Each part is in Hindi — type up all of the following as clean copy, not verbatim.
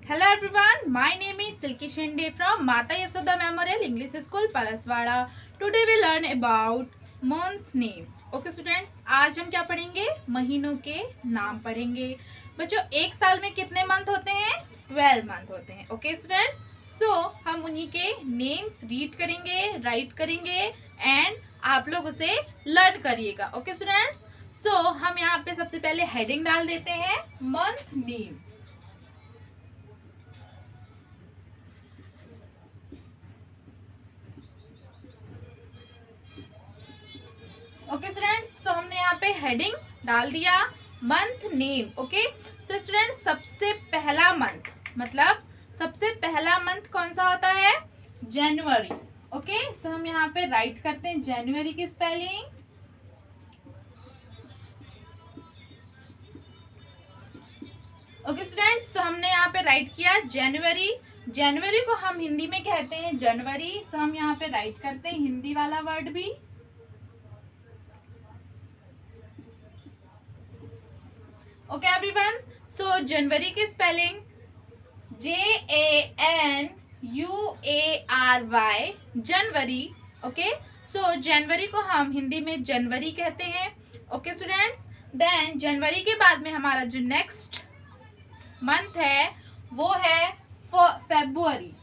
Hello everyone, my name is Silky Shinde from Mata Yasoda Memorial English School Paraswara. Today we learn about month name. Okay students, आज हम क्या पढ़ेंगे? महीनों के नाम पढ़ेंगे. बच्चों एक साल में कितने मंथ होते हैं? 12 मंथ होते हैं. Okay students, so हम उन्हीं के नेम्स रीड करेंगे, राइट करेंगे एंड आप लोग उसे लर्न करिएगा. Okay students, so हम यहाँ पे सबसे पहले हेडिंग डाल देते हैं month name. Okay students, so हमने यहाँ पे हेडिंग डाल दिया month name. Okay so students, सबसे पहला मंथ मतलब सबसे पहला मंथ कौन सा होता है? जनवरी. ओके सो हम यहाँ पे राइट करते हैं जनवरी की स्पेलिंग. ओके स्टूडेंट्स, सो हमने यहाँ पे राइट किया जनवरी. जनवरी को हम हिंदी में कहते हैं जनवरी. सो हम यहाँ पे राइट करते हैं हिंदी वाला वर्ड भी. ओके एवरीवन, सो जनवरी की स्पेलिंग JANUARY, जनवरी. ओके सो जनवरी को हम हिंदी में जनवरी कहते हैं. ओके स्टूडेंट्स, देन जनवरी के बाद में हमारा जो नेक्स्ट मंथ है वो है फेब्रुअरी.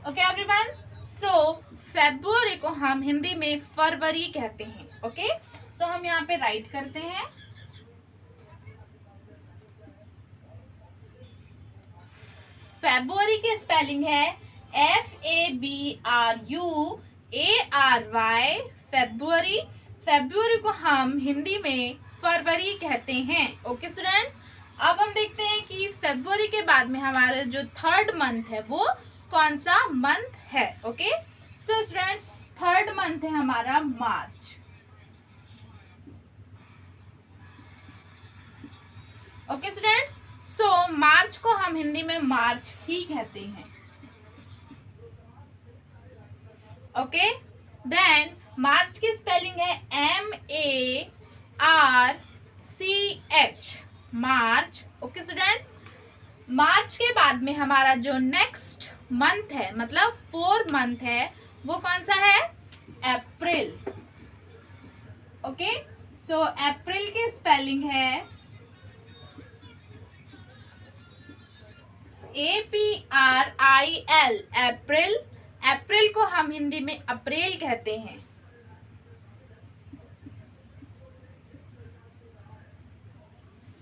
ओके एवरीवन, सो फेब्रुअरी को हम हिंदी में फरवरी कहते हैं. ओके सो हम यहाँ पे राइट करते हैं फेब्रुअरी की स्पेलिंग है FABRUARY, फेब्रुअरी. फेब्रुअरी को हम हिंदी में फरवरी कहते हैं. ओके स्टूडेंट्स, अब हम देखते हैं कि फेब्रुअरी के बाद में हमारा जो थर्ड मंथ है वो कौन सा मंथ है. Okay so students, third month है हमारा मार्च. ओके स्टूडेंट्स, सो मार्च को हम हिंदी में मार्च ही कहते हैं. ओके देन मार्च की स्पेलिंग है MARCH, मार्च. ओके स्टूडेंट्स, मार्च के बाद में हमारा जो नेक्स्ट मंथ है मतलब 4 मंथ है वो कौन सा है? अप्रैल. ओके सो अप्रैल की स्पेलिंग है APRIL, अप्रैल. अप्रैल को हम हिंदी में अप्रैल कहते हैं.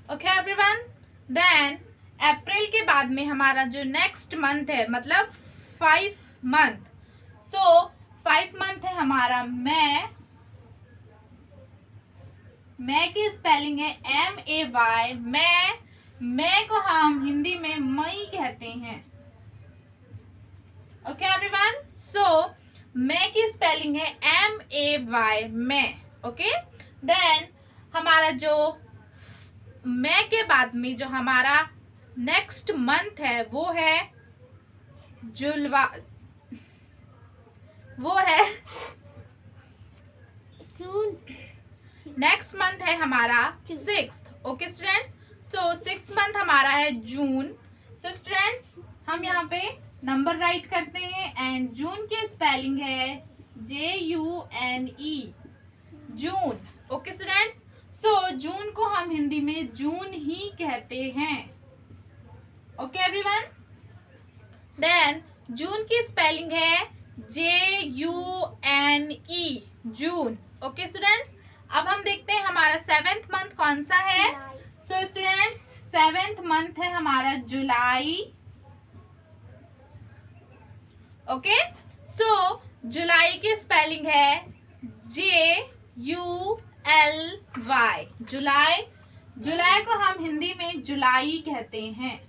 ओके एवरीवन, देन अप्रैल के बाद में हमारा जो नेक्स्ट मंथ है मतलब 5 मंथ. सो 5 मंथ है हमारा मई. मई की स्पेलिंग है MAY, मई को हम हिंदी में मई कहते हैं. ओके एवरीवन, सो मई की स्पेलिंग है MAY, मई. ओके देन हमारा जो मई के बाद में जो हमारा नेक्स्ट मंथ है वो है जून. नेक्स्ट मंथ है हमारा 6th. ओके स्टूडेंट्स, सो 6th मंथ हमारा है जून. सो स्टूडेंट्स, हम यहाँ पे नंबर राइट करते हैं एंड जून की स्पेलिंग है JUNE, जून. ओके स्टूडेंट्स, सो जून को हम हिंदी में जून ही कहते हैं. ओके एवरीवन, देन जून की स्पेलिंग है JUNE, जून. ओके स्टूडेंट्स, अब हम देखते हैं हमारा 7th मंथ कौन सा है. सो स्टूडेंट्स, 7th मंथ है हमारा जुलाई. ओके सो जुलाई की स्पेलिंग है JULY, जुलाई. जुलाई को हम हिंदी में जुलाई कहते हैं.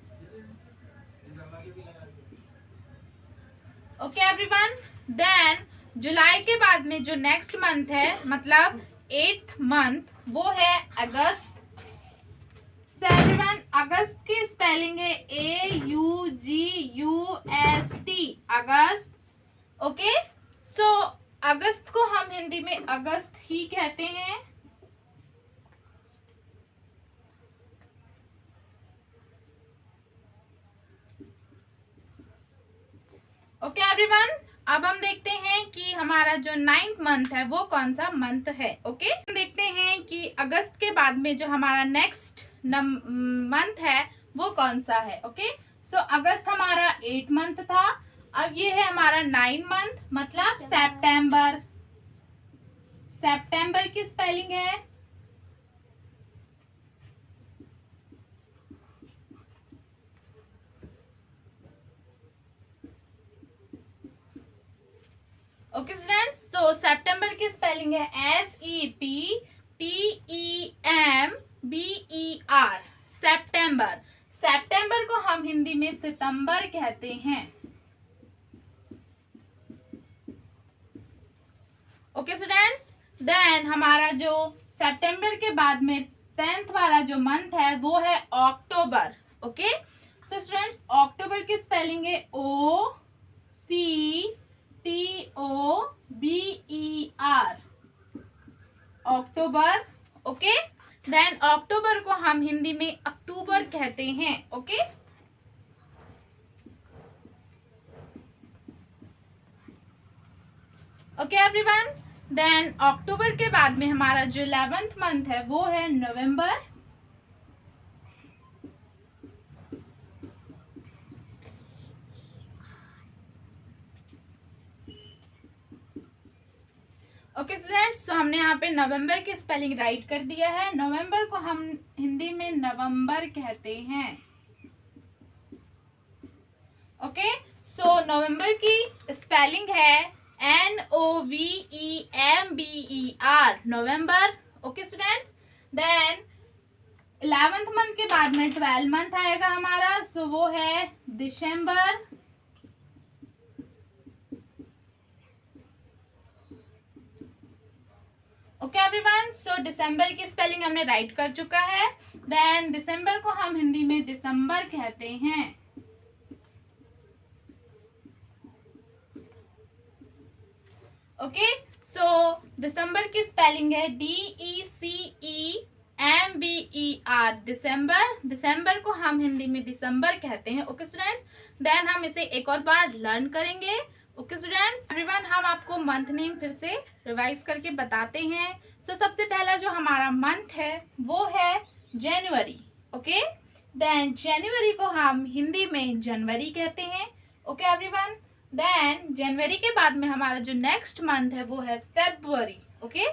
ओके एवरीवन, देन जुलाई के बाद में जो नेक्स्ट मंथ है मतलब 8th मंथ वो है अगस्त. सो एवरीवन, अगस्त की स्पेलिंग है AUGUST, अगस्त. ओके सो अगस्त को हम हिंदी में अगस्त ही कहते हैं। ओके एवरीवन, अब हम देखते हैं कि हमारा जो 9th मंथ है वो कौन सा मंथ है। ओके हम देखते हैं कि अगस्त के बाद में जो हमारा नेक्स्ट मंथ है वो कौन सा है। ओके सो अगस्त हमारा 8 मंथ था, अब ये है हमारा 9 मंथ, मतलब सितंबर। सितंबर की स्पेलिंग है ओके स्टूडेंट्स, तो सितंबर की स्पेलिंग है SEPTEMBER, सितंबर। सितंबर को हम हिंदी में सितंबर कहते हैं। ओके स्टूडेंट्स, देन हमारा जो सितंबर के बाद में 10th वाला जो मंथ है वो है अक्टूबर। ओके सो स्टूडेंट्स, अक्टूबर की स्पेलिंग है OCTOBER, October. Okay then October को हम हिंदी में अक्टूबर कहते हैं। ओके ओके एवरीवन, देन अक्टूबर के बाद में हमारा जो 11th मंथ है वो है नवंबर। ओके स्टूडेंट्स, तो हमने यहाँ पे नवंबर की स्पेलिंग राइट कर दिया है। नवंबर को हम हिंदी में नवंबर कहते हैं। ओके सो नवंबर की स्पेलिंग है NOVEMBER, नवंबर। Okay students, then 11th month के बाद में 12 मंथ आएगा हमारा, सो वो है दिसंबर। ओके एवरीवन, सो दिसंबर की स्पेलिंग हमने राइट कर चुका है। देन दिसंबर को हम हिंदी में दिसंबर कहते हैं। ओके सो दिसंबर की स्पेलिंग है DECEMBER, दिसंबर। दिसंबर को हम हिंदी में दिसंबर कहते हैं। ओके स्टूडेंट्स, देन हम इसे एक और बार लर्न करेंगे। ओके स्टूडेंट्स, एवरीवन हम आपको मंथ नेम फिर से रिवाइज करके बताते हैं। सो सबसे पहला जो हमारा मंथ है वो है जनवरी। ओके देन जनवरी को हम हिंदी में जनवरी कहते हैं। ओके एवरीवन, देन जनवरी के बाद में हमारा जो नेक्स्ट मंथ है वो है फरवरी। ओके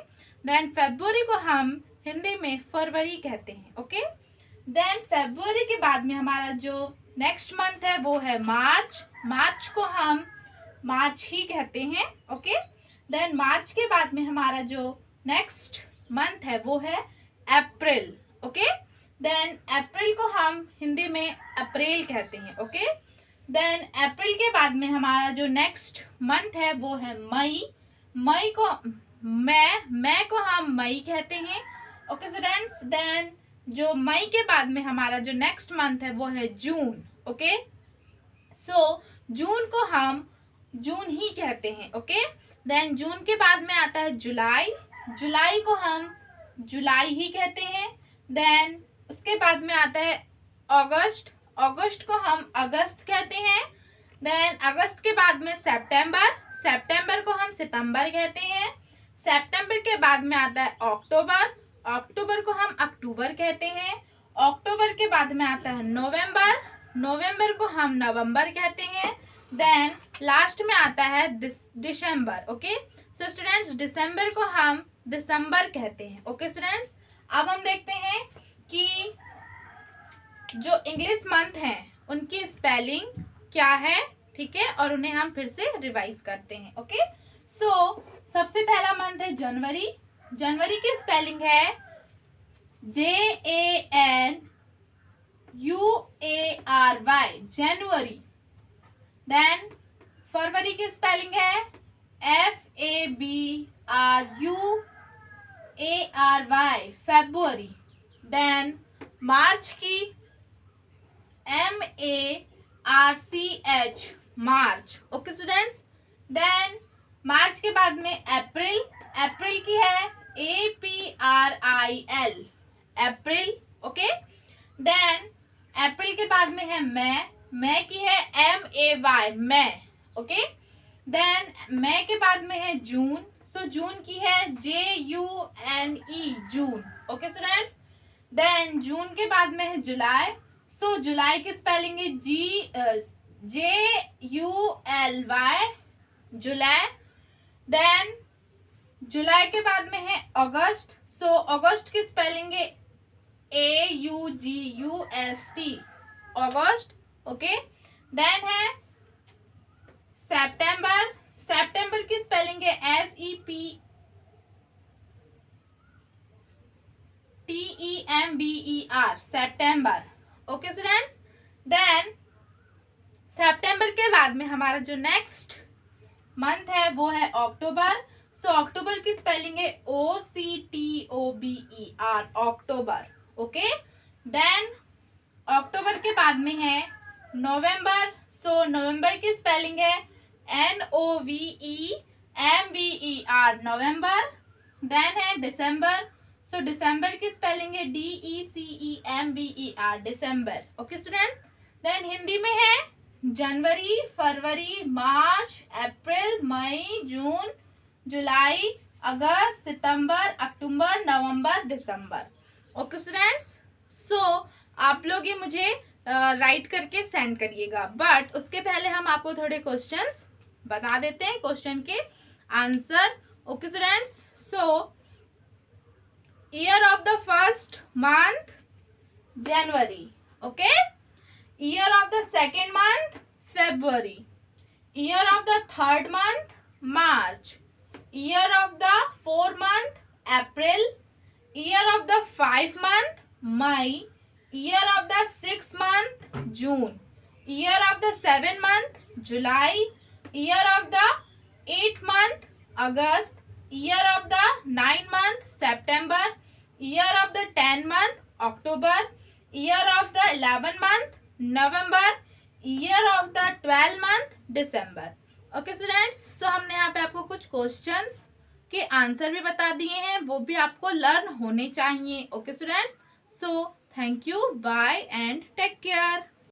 देन फरवरी को हम हिंदी में फरवरी कहते हैं। ओके देन फरवरी के बाद में हमारा जो नेक्स्ट मंथ है वो है मार्च। मार्च को हम मार्च ही कहते हैं। ओके देन मार्च के बाद में हमारा जो नेक्स्ट मंथ है वो है अप्रैल। ओके देन अप्रैल को हम हिंदी में अप्रैल कहते हैं। ओके देन अप्रैल के बाद में हमारा जो नेक्स्ट मंथ है वो है मई। मई को मैं को हम मई कहते हैं। ओके स्टूडेंट्स, देन जो मई के बाद में हमारा जो नेक्स्ट मंथ है वो है जून। ओके सो जून को हम जून ही कहते हैं। ओके देन जून के बाद में आता है जुलाई। जुलाई को हम जुलाई ही कहते हैं। देन उसके बाद में आता है अगस्त। अगस्त को हम अगस्त कहते हैं। देन अगस्त के बाद में सितंबर। सितंबर को हम सितंबर कहते हैं। सितंबर के बाद में आता है अक्टूबर। अक्टूबर को हम अक्टूबर कहते हैं। अक्टूबर के बाद में आता है नवंबर। नवंबर को हम नवंबर कहते हैं। देन लास्ट में आता है दिसंबर। ओके सो स्टूडेंट्स, दिसंबर को हम दिसंबर कहते हैं। ओके स्टूडेंट्स, अब हम देखते हैं कि जो इंग्लिश मंथ हैं उनकी स्पेलिंग क्या है, ठीक है, और उन्हें हम फिर से रिवाइज करते हैं। ओके सो सबसे पहला मंथ है जनवरी। जनवरी की स्पेलिंग है JANUARY, जनवरी। देन फरवरी की स्पेलिंग है FABRUARY, फेब्रुअरी। देन मार्च की MARCH, मार्च। ओके स्टूडेंट्स, देन मार्च के बाद में अप्रैल, अप्रैल की है APRIL, अप्रैल, ओके। देन अप्रैल के बाद में है मई की है MAY, मई, ओके। देन मई के बाद में है जून, सो जून की है JUNE, जून, ओके स्टूडेंट्स। देन जून के बाद में है जुलाई, सो जुलाई की स्पेलिंग है JULY, जुलाई। देन जुलाई के बाद में है अगस्त, सो अगस्त की स्पेलिंग है AUGUST, अगस्त, ओके। देन है सितंबर, सितंबर की स्पेलिंग है SEPTEMBER, सितंबर, ओके स्टूडेंट्स। देन सितंबर के बाद में हमारा जो नेक्स्ट मंथ है वो है अक्टूबर, सो अक्टूबर की स्पेलिंग है OCTOBER, अक्टूबर, ओके। देन अक्टूबर के बाद में है नवंबर, सो नवंबर की स्पेलिंग है NOVEMBER, नवंबर। देन है दिसंबर, सो दिसंबर की स्पेलिंग है DECEMBER, दिसंबर, ओके स्टूडेंट्स। देन हिंदी में है जनवरी, फरवरी, मार्च, अप्रैल, मई, जून, जुलाई, अगस्त, सितंबर, अक्टूबर, नवंबर, दिसंबर, ओके स्टूडेंट्स। सो आप लोग ये मुझे राइट करके सेंड करिएगा, बट उसके पहले हम आपको थोड़े क्वेश्चंस बता देते हैं, क्वेश्चन के answer, okay students. So year of the first month January, okay. Year of the second month February, year of the third month March, year of the fourth month April, year of the fifth month May, year of the sixth month June, year of the seventh month July, year of the eighth month August, year of the ninth month September, year of the 10th month October, year of the 11th month November, year of the 12 month December, okay students. So हमने यहाँ पे आपको कुछ क्वेश्चंस के आंसर भी बता दिए हैं, वो भी आपको लर्न होने चाहिए, okay students. So thank you, bye and take care.